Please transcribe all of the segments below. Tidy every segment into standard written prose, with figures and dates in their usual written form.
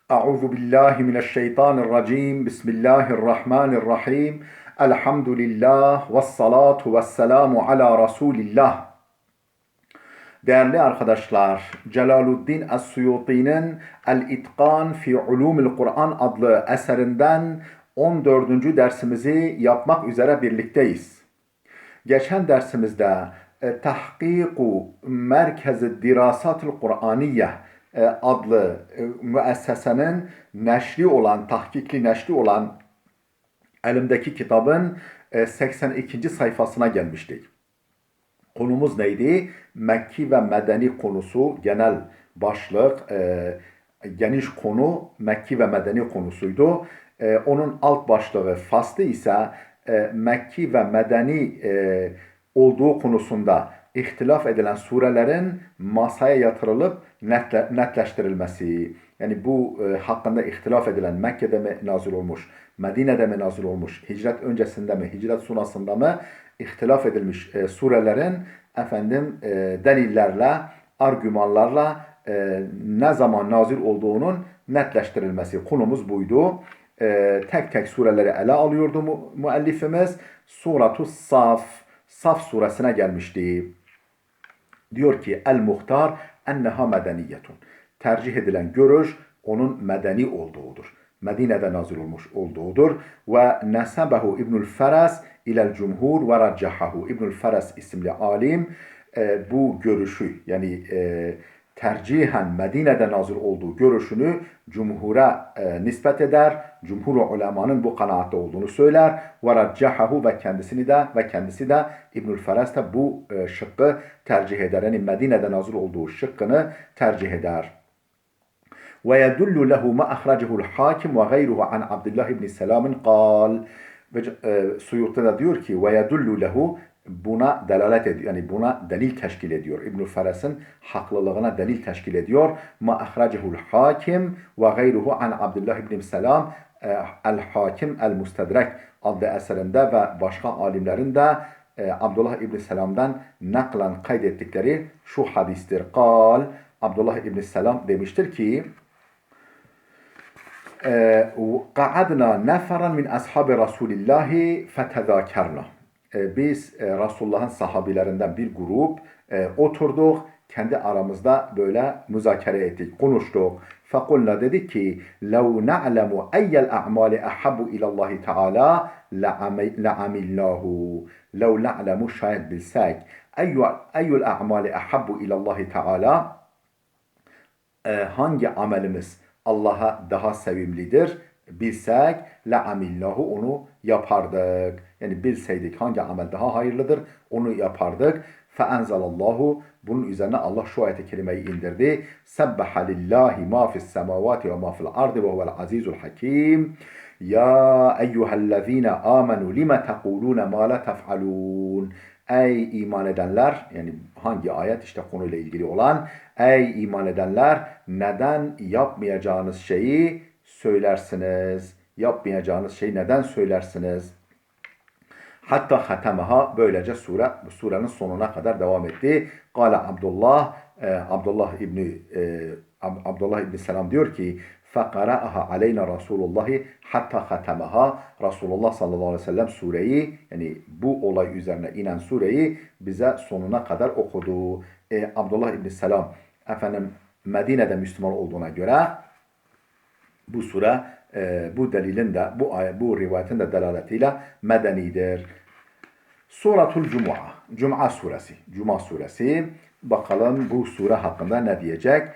Euzu billahi mineşşeytanirracim. Bismillahirrahmanirrahim. Elhamdülillah ve salatu ve selamu ala Resulillah. Değerli arkadaşlar, Celaluddin Es-Suyuti'nin El-İtkan fi Ulumil Kur'an adlı eserinden 14. dersimizi yapmak üzere birlikteyiz. Geçen dersimizde Tahkiku Merkez-i Dirasatil Kur'aniye adlı müessesenin neşri olan, tahkikli neşri olan elimdeki kitabın 82. sayfasına gelmiştik. Konumuz neydi? Mekki ve Medeni konusu, genel başlık, geniş konu Mekki ve Medeni konusuydu. Onun alt başlığı faslı ise Mekki ve Medeni olduğu konusunda ihtilaf edilen surelerin masaya yatırılıp netleştirilmesi. Yani bu hakkında ihtilaf edilen Mekke'de mi nazil olmuş, Medine'de mi nazil olmuş, hicret öncesinde mi, hicret sonrasında mı ihtilaf edilmiş surelerin delillerle, argümanlarla ne zaman nazil olduğunun netleştirilmesi. Konumuz buydu. Tek tek sureleri ele alıyordu müellifimiz. Suratu Saf suresine gelmişti. Diyor ki El-Muhtar enneha medeniyetun. Tercih edilen görüş onun medeni olduğudur. Medine'de nazil olmuş olduğudur. Ve nesebehu İbnül Feras ilel cumhur ve raccahahu. İbnül Feras isimli alim bu görüşü yani tercihen Medine'de nazil olduğu görüşünü cumhura nispet eder. Cumhur ulemanın bu kanaatte olduğunu söyler. Ve raccahahu ve kendisi de İbnül Feras da bu şıkkı tercih eder. Yani Medine'de nazil olduğu şıkkını tercih eder. ويدل له ما أخرجه الحاكم وغيره عن عبد الله بن سلام قال Suyuti da diyor ki ويدل له buna delalet ediyor. Yani buna delil teşkil ediyor. İbn-i Feras'ın haklılığına delil teşkil ediyor. Ma ahracehu'l hakim ve gayruhu an Abdullah ibn Selam el-Hakim el-Mustedrek adlı eserinde ve başka alimlerin de Abdullah ibn Selam'dan naklen kaydettikleri şu hadistir. Kal Abdullah ibn Selam demiştir ki قعدنا نفرا من أصحاب رسول الله فتذاكرنا. Biz Resulullah'ın sahabilerinden bir grup oturduk, kendi aramızda böyle müzakere ettik, konuştuk. Fakulna dedik ki لَوْ نَعْلَمُ اَيَّ الْاَعْمَالِ اَحَبُّ اِلَى اللّٰهِ تَعَالَى لَعَمِلْنَاهُ. لَوْ نَعْلَمُ şayet bilsek اَيُّ الْاَعْمَالِ اَحَبُّ اِلَى اللّٰهِ تَعَالَى hangi amelimiz Allah'a daha sevimlidir bilsek le'amillahu onu yapardık. Yani bilseydik hangi amel daha hayırlıdır onu yapardık. Feenzelallahu bunun üzerine Allah şu ayet-i kerimeyi indirdi. Sebbaha lillahi ma fis semavati ve ma fil ardı ve huvel azizul hakim. Ya eyyühellezine amenu lime tekulune ma la tef'alun. Ey iman edenler, yani hangi ayet işte konuyla ilgili olan, ey iman edenler neden yapmayacağınız şeyi söylersiniz? Yapmayacağınız şeyi neden söylersiniz? Hatta hatemaha böylece bu surenin sonuna kadar devam etti. Kale Abdullah İbni Selam diyor ki فَقَرَأَهَا عَلَيْنَا Resulullah hatta hatemaha. Resulullah sallallahu aleyhi ve sellem sureyi yani bu olay üzerine inen sureyi bize sonuna kadar okudu. Abdullah İbni Selam Medine'de Müslüman olduğuna göre bu sure bu delilin de bu rivayetin de delaletiyle medenidir. Suratul Cuma. Cuma suresi. Cuma suresi. Bakalım bu sure hakkında ne diyecek?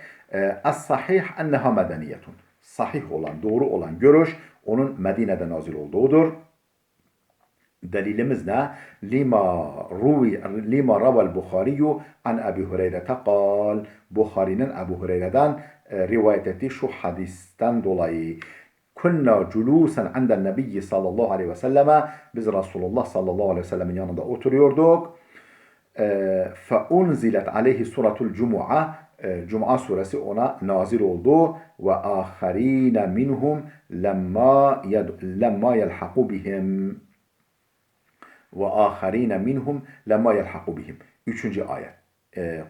Es-sahih enneha medeniyetun. Sahih olan, doğru olan görüş onun Medine'de nazil olduğudur. Delilimiz ne? Lima ravel Bukhariyu an Ebu Hureyre'te kal. Bukhari'nin Ebu Hureyre'den rivayet ettiği şu hadisten dolayı. Kunna culusen anden nebiyyi sallallahu aleyhi ve selleme. Biz Resulullah sallallahu aleyhi ve sellemin yanında oturuyorduk. Fe unzilet aleyhi suratul Cuma. Cuma suresi ona nazil oldu. Ve aharine minhum lemma yelhaku bihim. Ve aharine minhum lemma yelhaku bihim. Üçüncü ayet.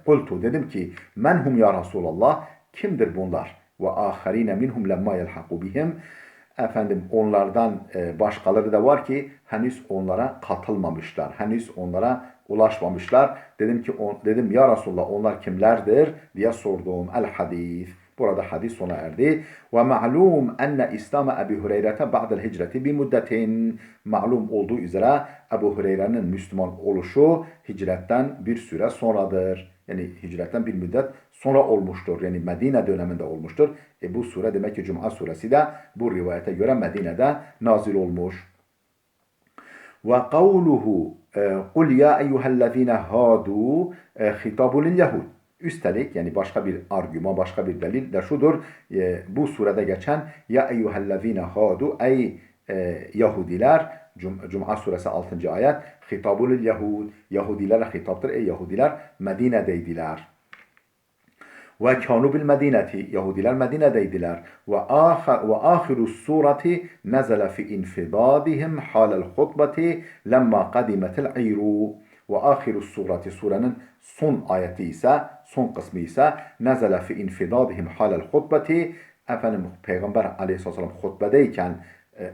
Kultu dedim ki menhum ya Resulallah, kimdir bunlar? ve aharine minhum lemma yelhaku bihim. Efendim onlardan başkaları da var ki henüz onlara katılmamışlar. Henüz onlara ulaşmamışlar. Dedim ya Resulullah onlar kimlerdir diye sordum. El hadis. Burada hadis sona erdi. Ve ma'lum enne İslam Ebu Hureyre'te ba'del hicreti bi müddetin. Malum olduğu üzere Ebu Hureyre'nin Müslüman oluşu hicretten bir süre sonradır. Yani hicretten bir müddet sonra olmuştur. Yani Medine döneminde olmuştur. Bu sure demek ki Cuma suresi de bu rivayete göre Medine'de nazil olmuş. Ve kavluhu kul ya eyyühellezine hadu hitabun lil yahud. Üstelik yani başka bir argüman, başka bir delil de şudur. Bu surede geçen ya eyyühellezine hadu ey Yahudiler Cuma suresi 6. ayet hitabun lil yahud. Yahudilere hitaptır. Ey Yahudiler Medine'deydiler. Ve kânû bil medîneti. Yahudiler Medine'deydiler. Ve âhiru sureti nezele fi infidâdihim hâlel hutbeti lemma kadimetil İru. Ve âhiru sureti surenin son ayeti ise, son kısmı ise nezele fi infidâdihim hâlel hutbeti. Efendim Peygamber aleyhisselam hutbedeyken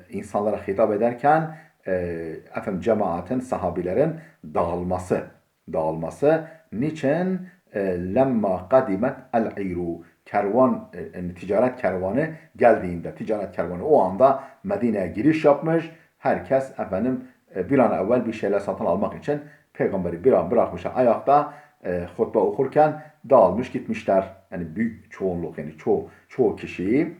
insanlara hitap ederken efendim cemaatin, sahabilerin dağılması. Niçin? Lemma kadimet el-İru. Kervan, ticaret kervanı geldiğinde, ticaret kervanı o anda Medine'ye giriş yapmış. Herkes efendim bir an evvel bir şeyler satın almak için peygamberi bir an bırakmışlar ayakta hutbe okurken dağılmış gitmişler. Yani büyük çoğunluk yani çoğu kişiyi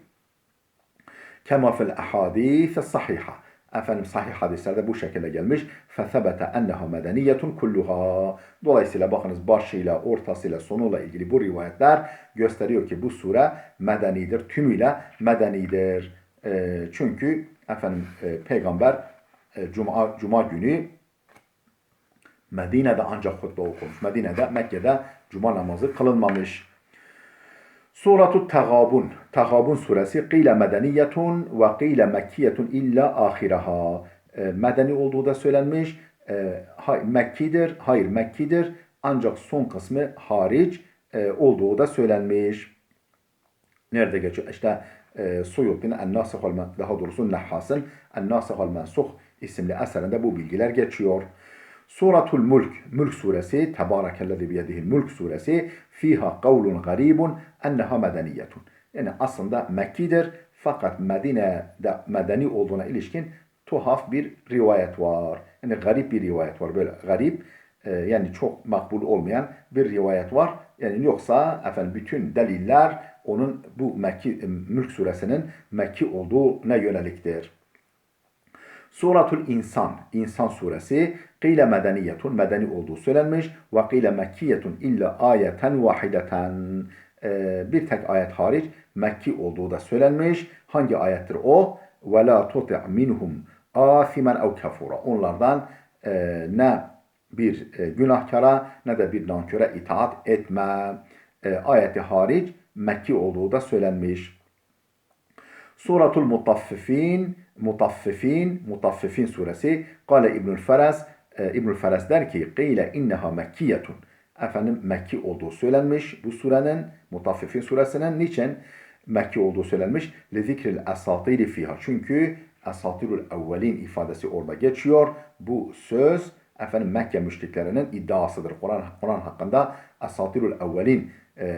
kema fil ahadith sahiha. Efendim sahih hadislerde bu şekilde gelmiş. فَثَبَتَ اَنَّهَا مَدَنِيَّةٌ كُلُّهَا. Dolayısıyla bakınız başıyla, ortasıyla, sonuyla ilgili bu rivayetler gösteriyor ki bu sure medenidir. Tümüyle medenidir. Çünkü efendim peygamber Cuma günü Medine'de ancak hutbe okumuş. Medine'de, Mekke'de Cuma namazı kılınmamış. Suratu Tegabun. Tegabun suresi qile medeniyetun ve qile mekkiyetun illa ahiraha. Medeni olduğu da söylenmiş. Mekkidir. Hayır Mekkidir. Ancak son kısmı hariç olduğu da söylenmiş. Nerede geçiyor? İşte Suyuti'nin daha doğrusu Nehhas'ın En-Nasih vel-Mensuh isimli eserinde bu bilgiler geçiyor. Suratul Mulk, Mulk suresi, Tebârekellezî biyedihil Mulk suresi, fiha kavlun garibun enneha medeniyetun. Yani aslında Mekkidir fakat Medine'de medeni olduğuna ilişkin tuhaf bir rivayet var. Yani garip bir rivayet var. Böyle garip yani çok makbul olmayan bir rivayet var. Yani yoksa efendim bütün deliller onun bu Mulk suresinin Mekki olduğuna yöneliktir. Suratul İnsan, İnsan suresi qile medeniyetun, medeni olduğu söylenmiş ve qile mekkiyetun illa ayeten vahideten. Bir tek ayet hariç Mekki olduğu da söylenmiş. Hangi ayettir o? Ve la tuti' minhum asimen ev kafura. Onlardan ne bir günahkara ne de bir nanköre itaat etme. Ayeti hariç Mekki olduğu da söylenmiş. Suratul Mutaffifin suresi. Kale İbnül Feres der ki qile inneha mekkiyetun. Efendim Mekki olduğu söylenmiş bu surenin, Mutaffifin suresinin. Niçin Mekki olduğu söylenmiş? Lezikril esatiri fiha. Çünkü esatirul evvelin ifadesi orada geçiyor. Bu söz efendim Mekke müşriklerinin iddiasıdır. Kur'an hakkında esatirul evvelin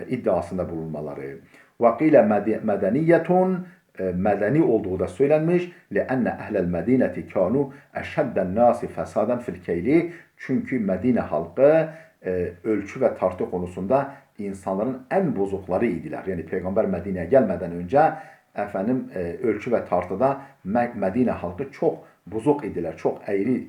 iddiasında bulunmaları. Ve qile medeniyetun, medeni olduğu da söylenmiş. لِأَنَّ اَهْلَ الْمَد۪ينَةِ كَانُوا اَشَدَّ النَّاسِ فَسَادًا فِي الْكَيْلِ. Çünkü Medine halkı ölçü ve tartı konusunda insanların en bozukları idiler. Yani Peygamber Medine'ye gelmeden önce efendim ölçü ve tartıda Medine halkı çok bozuk idiler. Çok eğri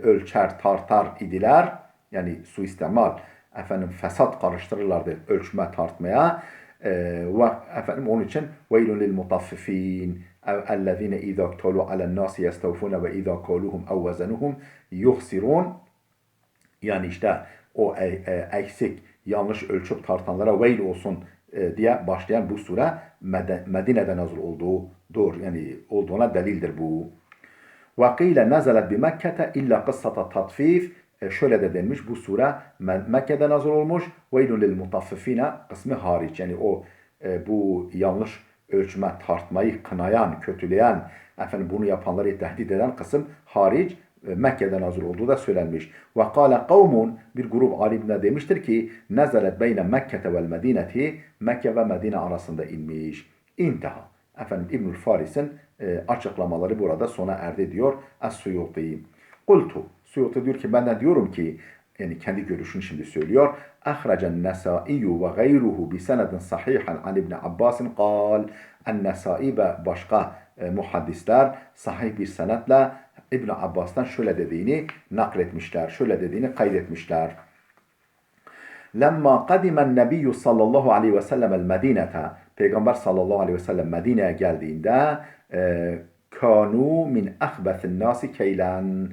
ölçer, tartar idiler. Yani suistimal, efendim fesat karıştırırlardı ölçme tartmaya. Ve efendim onun için veylun lil mutaffifin ellezine izâ ktâlu alen nâsi yestevfûne ve izâ kâluhum ev vezenuhum yuhsirûn. Yani işte o eksik, yanlış ölçüp tartanlara veil olsun diye başlayan bu sure Medine'de nazil olduğudur. Yani olduğuna delildir bu. Ve qîle nezelet bi Mekke'te illa kıssata tatfif. Şöyle de denmiş bu sure Mekke'de nazil olmuş. Veylun lil mutaffifine kısmı hariç. Yani o bu yanlış ölçme, tartmayı kınayan, kötüleyen, bunu yapanları tehdit eden kısım hariç Mekke'de nazil olduğu da söylenmiş. Ve kâle kavmun, bir grup alimler demiştir ki nezelet beyne Mekke'te vel Medineti, Mekke ve Medine arasında inmiş. İnteha. İbnül Faris'in açıklamaları burada sona erdi diyor Es-Suyuti. Kultu. Suyuti diyor ki ben de diyorum ki, yani kendi görüşünü şimdi söylüyor. Ahracen Nesai'yu ve gayruhu bi senedin sahihan an İbn Abbas'ın kal. En-Nesai ve başka muhaddisler sahih bir senetle İbn Abbas'tan şöyle dediğini nakletmişler. Şöyle dediğini kaydetmişler. Lemma kadimen nebiyyü sallallahu aleyhi ve sellem el Medinete, Peygamber sallallahu aleyhi ve sellem Medine'ye geldiğinde kanu min ahbethin nasi keylen,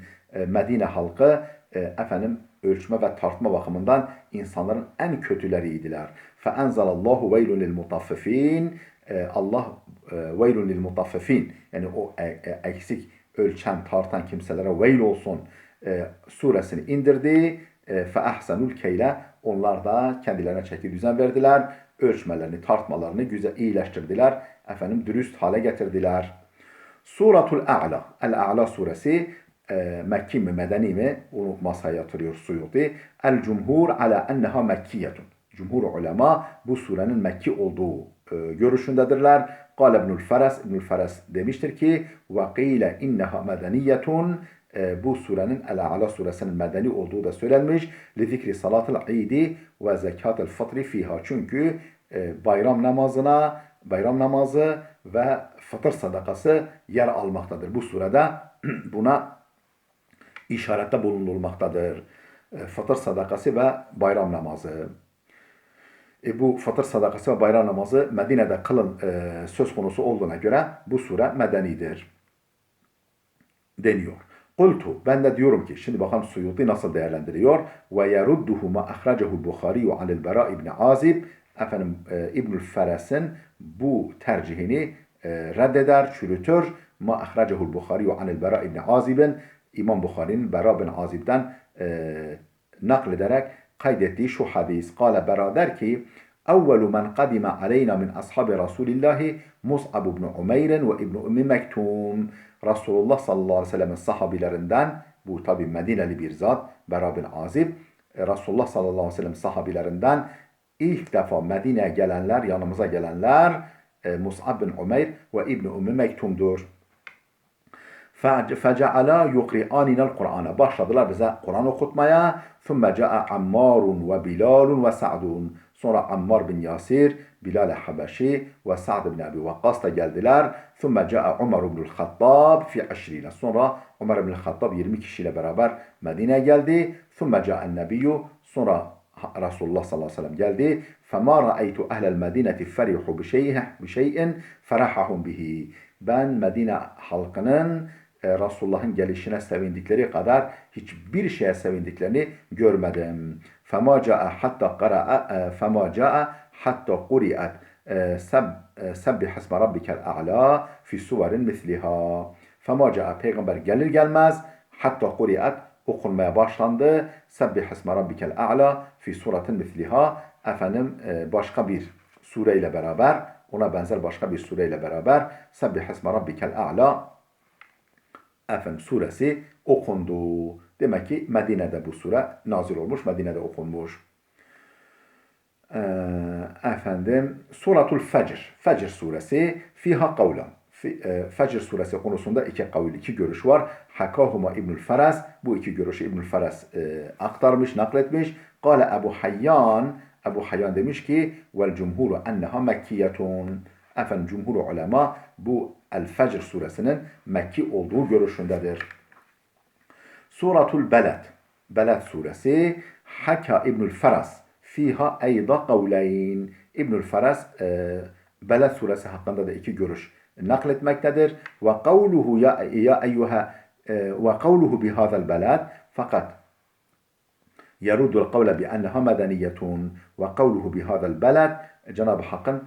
Medine halkı ölçme ve tartma bakımından insanların en kötüleriydiler. Feenzelallahu veylun lil mutaffifin, Allah veylun lil mutaffifin, yani o eksik ölçen tartan kimselere veil olsun suresini indirdi. فَاَحْسَنُ الْكَيْلَ, onlar da kendilerine çeki düzen verdiler. Ölçmelerini, tartmalarını güzel iyileştirdiler. Dürüst hale getirdiler. Suratul A'la. El-A'la suresi Mekki mi, Medeni mi? Onu masaya yatırıyor Suyuti. El-Cumhur ala enneha Mekkiyetun. Cumhur ulema bu surenin Mekki olduğu görüşündedirler. Kale İbnül Feres, İbnül Feres demiştir ki وَقِيلَ اِنَّهَا مَدَنِيَّةٌ, bu surenin El-A'la suresinin medeni olduğu da söylenmiş. لِذِكْرِ salatil idi ve zekatil fıtri fiha. Çünkü bayram namazı ve fıtır sadakası yer almaktadır. Bu surede buna işarette bulunulmaktadır. Fıtır sadakası ve bayram namazı. Bu fıtır sadakası ve bayram namazı Medine'de söz konusu olduğuna göre bu sure medenidir deniyor. Kultu, ben de diyorum ki, şimdi bakalım Suyuti nasıl değerlendiriyor. Ve yerudduhu ma ahracehu Bukhari'yu anil Bera ibn Azib. İbnül Feres'in bu tercihini reddeder, çürütür. Ma ahracehu Bukhari'yu anil Bera ibn Azib'in, İmam Bukhari'nin Bera bin Azib'den naklederek kaydettiği şu hadis. Kale Bera der ki, evvelu men kadime aleyna min ashabi Resulillahi Mus'ab ibn Umeyr ve ibn Ummi Mektum. Resulullah sallallahu aleyhi ve sellem'in sahabilerinden, bu tabi Medineli bir zat, Bera bin Azib, Resulullah sallallahu aleyhi ve sellem sahabilerinden ilk defa Medine'ye gelenler, yanımıza gelenler Mus'ab bin Umeyr ve İbn Ummi Mektum'dur. فَجَعَلَا يُقْرِئَانِنَ الْقُرْآنَ, başladılar bize Kur'an okutmaya. ثُمَّ جَاءَ عَمَّارٌ وَبِلَالٌ وَسَعْدٌ, sonra Ammar bin Yasir, Bilal-i Habeşi ve Sa'd bin Abi Vakkas da geldiler. ثُمَّ جَاءَ عُمَرُ بْنُ الْخَطَّابِ فِي عَشْرِينَ, sonra Ömer bin Hattab 20 kişiyle beraber Medine'ye geldi. ثُمَّ جَاءَ النَّبِيُّ, sonra Resulullah sallallahu aleyhi ve sellem geldi. فَمَا رَأَيْتُ أَهْلَ الْمَدِينَةِ فَرِحُوا بِشَيْءٍ فَرَحَهُمْ بِهِ, ben Medine halkının Resulullah'ın gelişine sevindikleri kadar hiçbir şeye sevindiklerini görmedim. فَمَا جَاءَ حَتَّى قُرِئَتْ سَبِّحْ اسْمَ رَبِّكَ الْأَعْلَى فِي سُوَرٍ مِثْلِهَا. فَمَا جَاءَ, peygamber gelir gelmez, hatta قُرِئَتْ, okunmaya başlandı. سَبِّحْ اسْمَ رَبِّكَ الْأَعْلَى فِي سُورَةٍ مِثْلِهَا. Başka bir sureyle beraber, ona benzer başka bir sureyle beraber سَبِّحْ اسْمَ رَبِّكَ الْأَعْلَى suresi okundu. Demek ki Medine'de bu sure nazil olmuş, Medine'de okunmuş. Suratul Fecr, Fecr suresi, fiha kavlan. Fecr suresi konusunda iki görüş var. Hakahuma İbnül Feres, bu iki görüşü İbnül Feres aktarmış, nakletmiş. Kale Ebu Hayyan demiş ki, vel cumhuru enneha mekkiyetun. Cumhur ulema bu El-Fecr suresinin Mekki olduğu görüşündedir. Suratul Beled, Beled suresi, Haka İbnül Feres fiha eyda kavleyn. İbnül Feres Beled suresi hakkında da iki görüş nakletmektedir. Ve kavluhu ya eyyuha ve kavluhu bihazal beled, fakat yerudul kavle bi enneha medeniyetun ve kavluhu bihazal beled, Cenab-ı Hakk'ın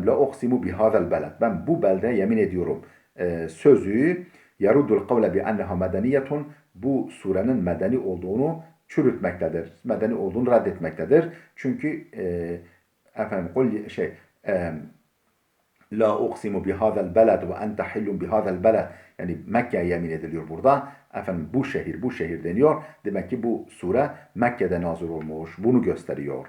la uqsimu bihazal beled, ben bu belde yemin ediyorum sözü yerudul kavle bi enneha medeniyetun, bu surenin medeni olduğunu çürütmektedir. Medeni olduğunu reddetmektedir. Çünkü efendim La uqsimu bihadel beled ve ente hillun bihadel beled. Yani Mekke'ye yemin ediliyor burada. Efendim bu şehir deniyor. Demek ki bu sure Mekke'de nazil olmuş. Bunu gösteriyor.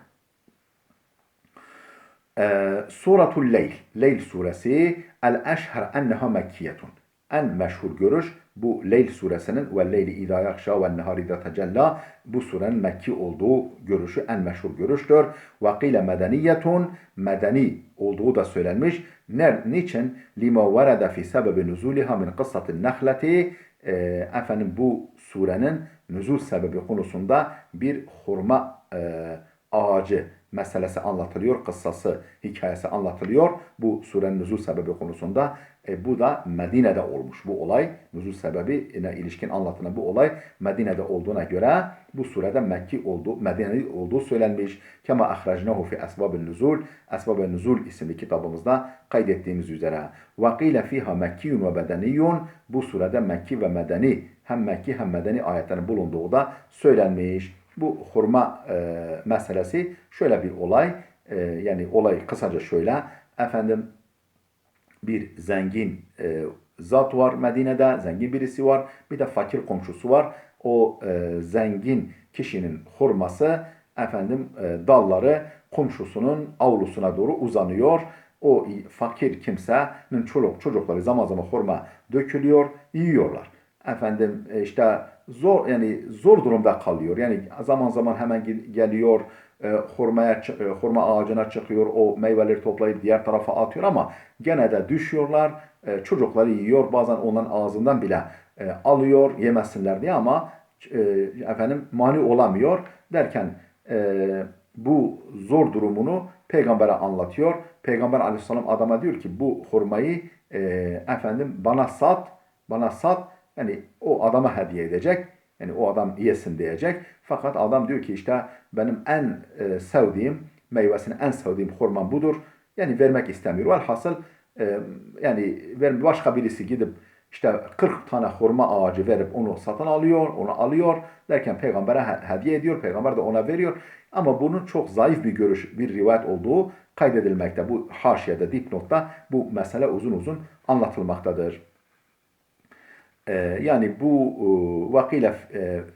Suratul Leyl. Leyl suresi el-eşher enneha mekkiyetun. En meşhur görüş bu Leyl suresinin ve Leyli idâ yakşâ ve nehâri idâ tecellâ bu surenin Mekki olduğu görüşü en meşhur görüştür. Ve kîle medeniyetun medeni olduğu da söylenmiş. Niçin? Lima verede fi sebebi nüzûliha min kıssatin nehleti efendim bu surenin nüzul sebebi konusunda bir hurma ağacı meselesi anlatılıyor, kıssası, hikayesi anlatılıyor. Bu surenin nüzul sebebi konusunda bu da Medine'de olmuş bu olay. Nüzul sebebine ilişkin anlatılan bu olay Medine'de olduğuna göre bu surede Medine'de olduğu söylenmiş. Kema ahrajnahu fi esbabın nüzul. Esbabın nüzul isimli kitabımızda kaydettiğimiz üzere. Ve qîle fîhâ mekkiyun ve bedeniyyun. Bu surede Mekki ve Medeni hem Mekki hem Medeni ayetlerin bulunduğu da söylenmiş. Bu hurma meselesi şöyle bir olay. Yani olay kısaca şöyle. Efendim bir zengin zat var Medine'de. Zengin birisi var. Bir de fakir komşusu var. O zengin kişinin hurması efendim dalları komşusunun avlusuna doğru uzanıyor. O fakir kimsenin çocukları zaman zaman hurma dökülüyor, yiyorlar. Efendim işte zor durumda kalıyor. Yani zaman zaman hemen geliyor hurma ağacına çıkıyor, o meyveleri toplayıp diğer tarafa atıyor ama gene de düşüyorlar. Çocukları yiyor. Bazen onların ağzından bile alıyor yemesinler diye ama efendim mani olamıyor derken bu zor durumunu Peygamber'e anlatıyor. Peygamber Aleyhisselam adama diyor ki bu hurmayı efendim bana sat yani o adama hediye edecek. Yani o adam yesin diyecek. Fakat adam diyor ki işte benim en sevdiğim meyvesini en sevdiğim hurma budur. Yani vermek istemiyor. Velhasıl yani başka birisi gidip işte 40 tane hurma ağacı verip onu satın alıyor, onu alıyor derken peygambere hediye ediyor. Peygamber de ona veriyor. Ama bunun çok zayıf bir rivayet olduğu kaydedilmekte. Bu haşiyede, dipnotta bu mesele uzun uzun anlatılmaktadır. Yani bu vakıyla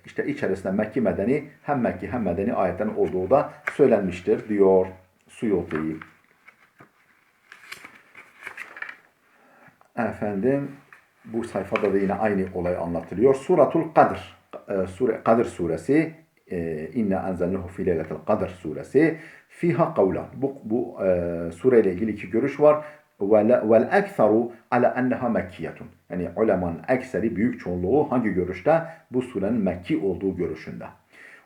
işte içerisinde Mekki Medeni hem Mekki hem Medeni ayetlerin olduğu da söylenmiştir diyor Suyuti. Efendim bu sayfada da yine aynı olay anlatılıyor. Suratul Kadr. Kadir suresi İnne enzelnehu fi leyletil Kadr suresi. Fiha kavlan. Bu sureyle ilgili iki görüş var. Vel ekseru ala enneha mekkiyetun. Yani ulemanın ekseri büyük çoğunluğu hangi görüşte? Bu surenin Mekki olduğu görüşünde.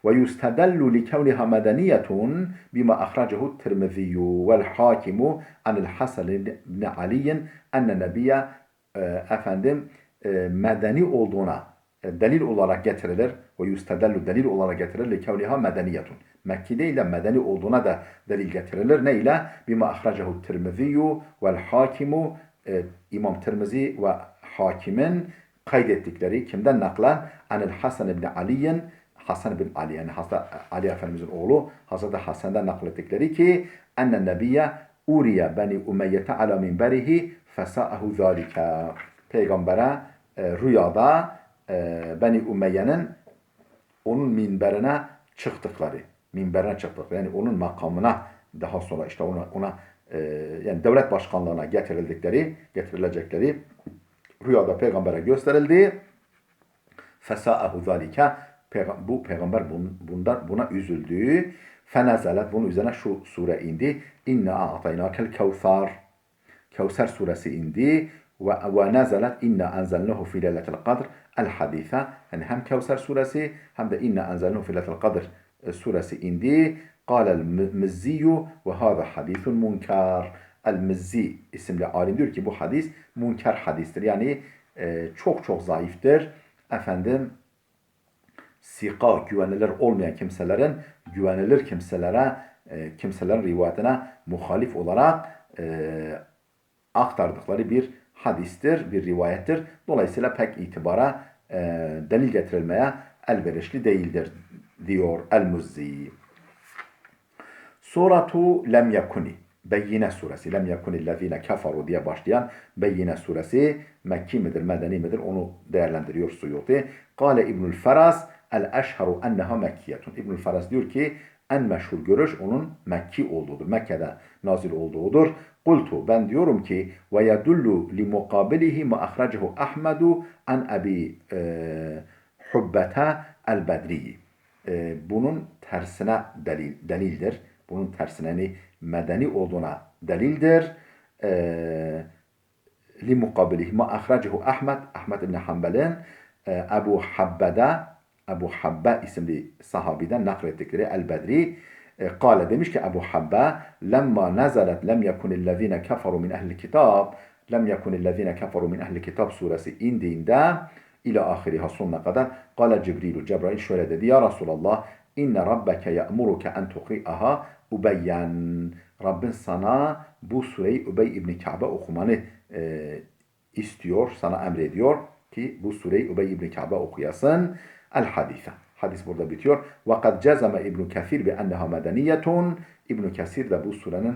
Ve yustedellu li kevniha medeniyetun bima ahracehu Tirmiziyyu vel hakimu anil Hasan ibn Ali'in enne nebiye efendim medeni olduğuna delil olarak getirilir. Ve yustedellu delil olarak getirilir li kevniha medeniyetun. Mekki değil de medeni olduğuna da delil getirilir. Ne ile? Bima ahracehu Tirmiziyyu vel hakimu İmam Tirmizi ve hakimin kaydettikleri kimden naklen? Anil Hasan ibn Ali'in Hasan bin Ali yani Ali Efendimizin oğlu Hazreti Hasan'dan naklettikleri ki ennen nebiyye uriye beni Umeyyete ala minberihi fesa'ahu zâlike. Peygambere rüyada Beni Umeyye'nin onun minberine çıktıkları yani onun makamına daha sonra işte ona yani devlet başkanlığına getirilecekleri rüyada peygambere gösterildi. Fesa'ahu zâlike. Bu peygamber buna üzüldü. Fenezelet bunun üzerine şu sure indi. İnna a'taynakel kevsar. Kevser suresi indi. Ve nezelet inna enzelnehu fi leyletil kadr el hadise. Yani hem Kevser suresi hem de inna enzelnehu fi leyletil kadr suresi indi. Kâlel mizziyu ve hâza hadisun munkar. El-Mizzi isimli alim diyor ki bu hadis münker hadistir. Yani çok çok zayıftır. Efendim sika, güvenilir olmayan güvenilir kimselerin rivayetine muhalif olarak aktardıkları bir hadistir, bir rivayettir. Dolayısıyla pek itibara delil getirilmeye elverişli değildir diyor El-Muzzi. Suratu Lem Yekuni. Beyyine suresi. Lem yekunillezine keferu diye başlayan Beyyine suresi Mekki midir, Medeni midir onu değerlendiriyor Suyuti. Kale İbnül Feras el-eşheru enneha Mekkiyetun. İbnül Feras diyor ki en meşhur görüş onun Mekki olduğudur. Mekke'de nazil olduğudur. Kultu ben diyorum ki ve yedullu li mukabilihi ma ahracehu Ahmedu an Abi Hubbete el-Bedriyi. Bunun tersine delildir. Bunun tersine yani medeni olduğuna delildir. Li mukabilihi ma ahracehu Ahmed İbni Hanbel'in Ebu Habbe isimli sahabiden naklettikleri El-Bedri kâle demiş ki Ebu Habbe lemma nezelet lem yekunillezine keferu min ehli kitab lem yekunillezine keferu min ehli kitab suresi indiğinde ila ahiriha sonuna kadar kâle Cebrail şöyle dedi ya Resulallah inne rabbeke ye'muruke en tukri'aha Ubeyyen. Rabbin sana bu sureyi Ubey İbni Ka'be okumanı istiyor, sana emrediyor ki bu sureyi Ubey İbni Ka'be okuyasın. El-Hadise. Hadis burada bitiyor. Ve kad cezeme İbn Kesir bi enneha medeniyetun. İbn Kesir de bu surenin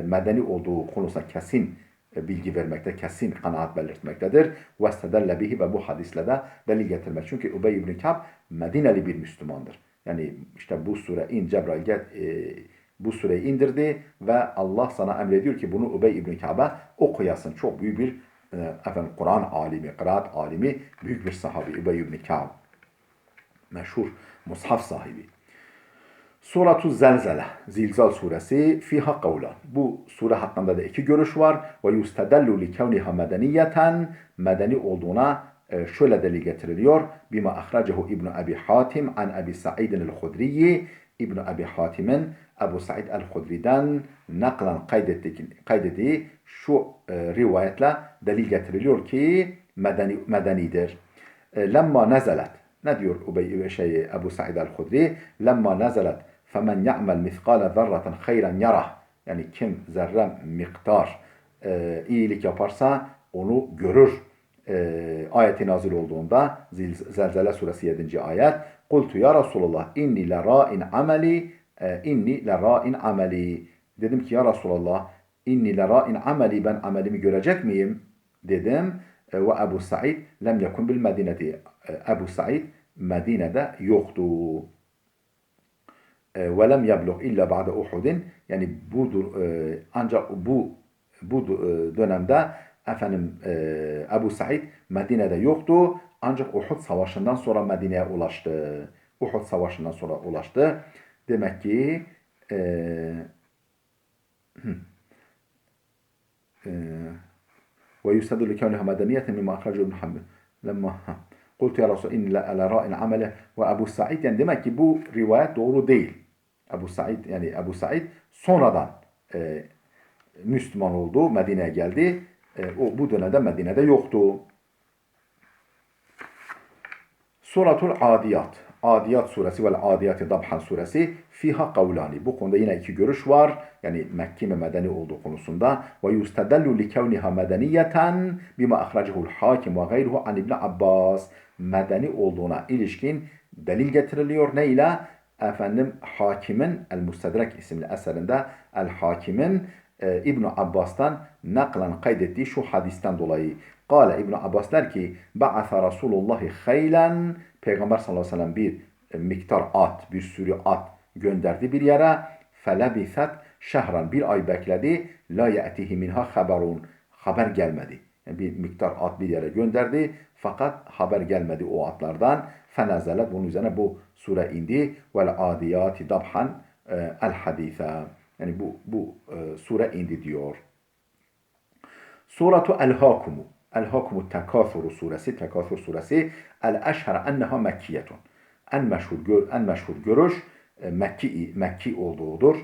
medeni olduğu konusunda kesin bilgi vermekte, kesin kanaat belirtmektedir. Ve istedelle bihi ve bu hadisle de delil getirmek. Çünkü Ubey İbni Ka'b Medineli bir Müslümandır. Yani işte bu sure Cebrail bu sureyi indirdi ve Allah sana emrediyor ki bunu Ubey İbni Ka'b'a okuyasın. Çok büyük bir Kur'an alimi, kıraat alimi, büyük bir sahabi Ubey İbni Ka'b. Meşhur mushaf sahibi. Suratu Zelzele, Zilzal suresi fiha kavlan. Bu sure hakkında da iki görüş var. Ve yustedellu li kevniha medeniyeten, medeni olduğuna şöyle delil getiriliyor. Bima ahracehu İbn Abi Hatim an Abi Sa'idin el-Hudriyi. İbn Abi Hatim'in Ebu Sa'id el-Hudri'den naklen kaydettiği şu rivayetle delil getiriliyor ki medenidir. Lemma nezelet. Ne diyor Ebu Sa'id el-Hudri? Lemma nezelet femen ya'mel mithqala zerraten hayran yarah. Yani kim zerre miktar iyilik yaparsa onu görür. Ayeti nazil olduğunda Zelzele suresi 7. ayet. Kultu ya Resulallah inni lera'in ameli. Dedim ki ya Resulallah inni lera'in ameli, ben amelimi görecek miyim? Dedim. Ve Ebu Sa'id lem yekun bil medineti. Ebu Sa'id Medine'de yoktu. Ve lem yeblug illa ba'de Uhud'in. Yani ancak bu dönemde Ebu Sa'id Medine'de yoktu. Ancak Uhud Savaşı'ndan sonra Medine'ye ulaştı. Uhud Savaşı'ndan sonra ulaştı. Demek ki ve yustedillu kevniha medeniyeten mimma ahracu ibn Hanbel. Lemma kultu ya Resul inni la ra'in amele ve Ebu Sa'id, yani demek ki bu rivayet doğru değil. Ebu Sa'id sonradan Müslüman oldu, Medine'ye geldi. O bu dönemde Medine'de yoktu. Suratul Adiyat. Adiyat suresi ve Adiyat-ı Dabhan suresi fiha kavlani. Bu konuda yine iki görüş var. Yani Mekki ve Medeni olduğu konusunda. Ve yustedellu li kevniha medeniyeten bima ahracehu'l hakim ve gayruhu an İbn Abbas. Medeni olduğuna ilişkin delil getiriliyor. Ne ile? Hakim'in El-Mustedrek isimli eserinde El-Hakim'in İbn Abbas'tan naklen kaydettiği şu hadisten dolayı. Kale İbn Abbas der ki ba'atha Resulullah haylen, Peygamber sallallahu aleyhi ve sellem bir miktar at, bir sürü at gönderdi bir yere. Felebithet şehran, bir ay bekledi. La ye'tihi minha haberun, haber gelmedi. Yani bir miktar at bir yere gönderdi fakat haber gelmedi o atlardan. Fenezelet, bunun üzerine bu sure indi. Vel adiyati dabhan el hadise. Yani bu sure indi diyor. Suratu El-Hakumu. El-Hakumu Tekâthuru suresi, Tekâthur suresi. El-Eşher enneha Mekkiyetun. En meşhur görüş Mekki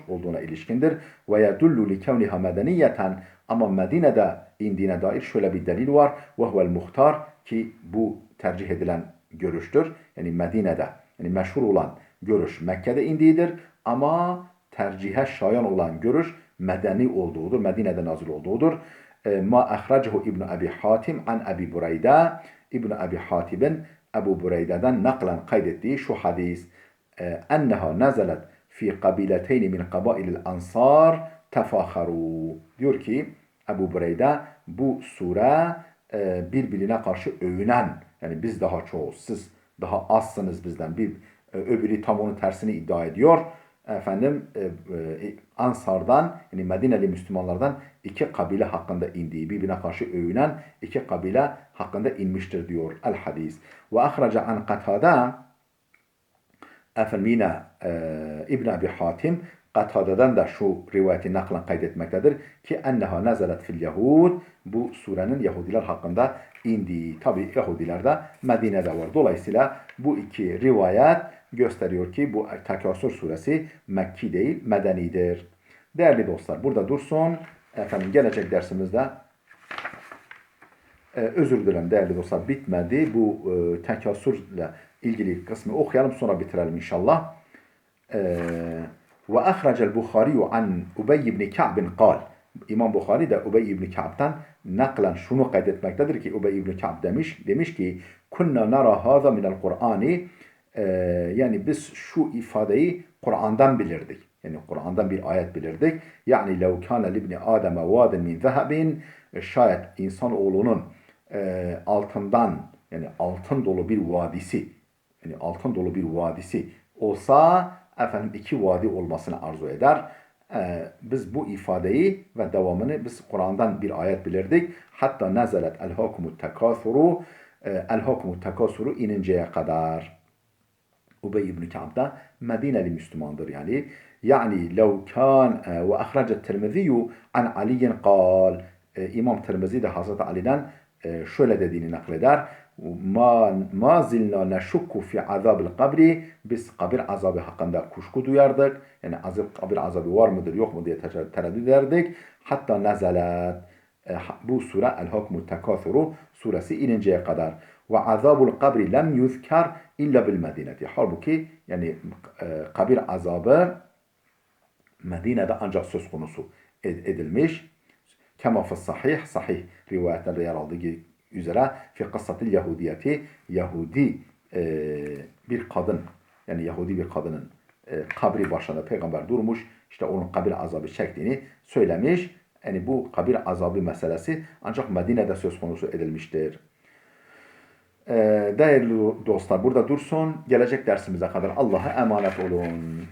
olduğuna ilişkindir. Ve yedullu li kevniha medeniyeten, ama Medine'de indiğine dair şöyle bir delil var. Ve huvel muhtar, ki bu tercih edilen görüştür. Yani Medine'de, yani meşhur olan görüş Mekke'de indiğidir ama tercihe şayan olan görüş medeni olduğudur. Medine'de nazil olduğudur. Ma ahracehu İbn Abi Hatim an Abi Bureyde. İbn Abi Hatim'in Ebu Bureyde'den naklen kaydettiği şu hadis. Enneha nezelet fi kabileteyni min kabailil ansar tefakharu. Diyor ki Ebu Bureyde bu sure birbirine karşı övünen, yani biz daha çoğuz, siz daha azsınız bizden, bir öbürü tam onun tersini iddia ediyor. Efendim Ansar'dan, yani Medineli Müslümanlardan iki kabile hakkında indiği, birbirine karşı övünen iki kabile hakkında inmiştir diyor el hadis. Ve ahraca an Katada, efendim yine İbn Abi Hatim Katada'dan da şu rivayeti naklen kaydetmektedir ki enneha nezelet fil Yahud, bu surenin Yahudiler hakkında indiği. Tabi Yahudiler de Medine'de var. Dolayısıyla bu iki rivayet gösteriyor ki bu Tekasür suresi Mekki değil, Medenidir. Değerli dostlar, burada dursun. Efendim gelecek dersimizde özür dilerim değerli dostlar, bitmedi. Bu tekasürle ilgili kısmı okuyalım, sonra bitirelim inşallah. Ve ahracel Bukhari an Ubey ibn Ka'b kal. İmam Bukhari de Ubey ibn Ka'b'tan naklen şunu kaydetmektedir ki Ubey ibn Ka'b demiş ki kunna nara hâzâ minel Kur'ani, yani biz şu ifadeyi Kur'an'dan bilirdik. Yani Kur'an'dan bir ayet bilirdik. Yani lev kâne libni Adem'e vâdin min zehebin, şayet insanoğlunun altından, yani altın dolu bir vadisi, yani altın dolu bir vadisi olsa efendim iki vadi olmasını arzu eder. Biz bu ifadeyi ve devamını biz Kur'an'dan bir ayet bilirdik. Hatta nezelet el-hukmu tekâthuru, el-hukmu tekâthuru ininceye kadar. Ubey ibn Ka'b da Medineli Müslümandır yani. Yani lev kan ve ahracet Tirmizi'yu an Ali'in kal. İmam Tirmizi de Hazreti Ali'den şöyle dediğini nakleder. Ma zilna neşukku fi azabil kabri, biz kabir azabı hakkında kuşku duyardık. Yani kabir azabı var mıdır yok mu diye tereddüt ederdik. Hatta nezelet, bu sure El-Hukmu Tekâthuru suresi ininceye kadar. Ve azabul kabri lem yuzkar illa bil medineti. Halbuki yani kabir azabı Medine'de ancak söz konusu edilmiş. Kema fi sahih rivayetlerde yer aldığı üzere fi kıssatil Yahudiyeti, Yahudi bir kadın, yani Yahudi bir kadının kabri başında peygamber durmuş, işte onun kabir azabı çektiğini söylemiş. Yani bu kabir azabı meselesi ancak Medine'de söz konusu edilmiştir. Değerli dostlar, burada dursun. Gelecek dersimize kadar Allah'a emanet olun.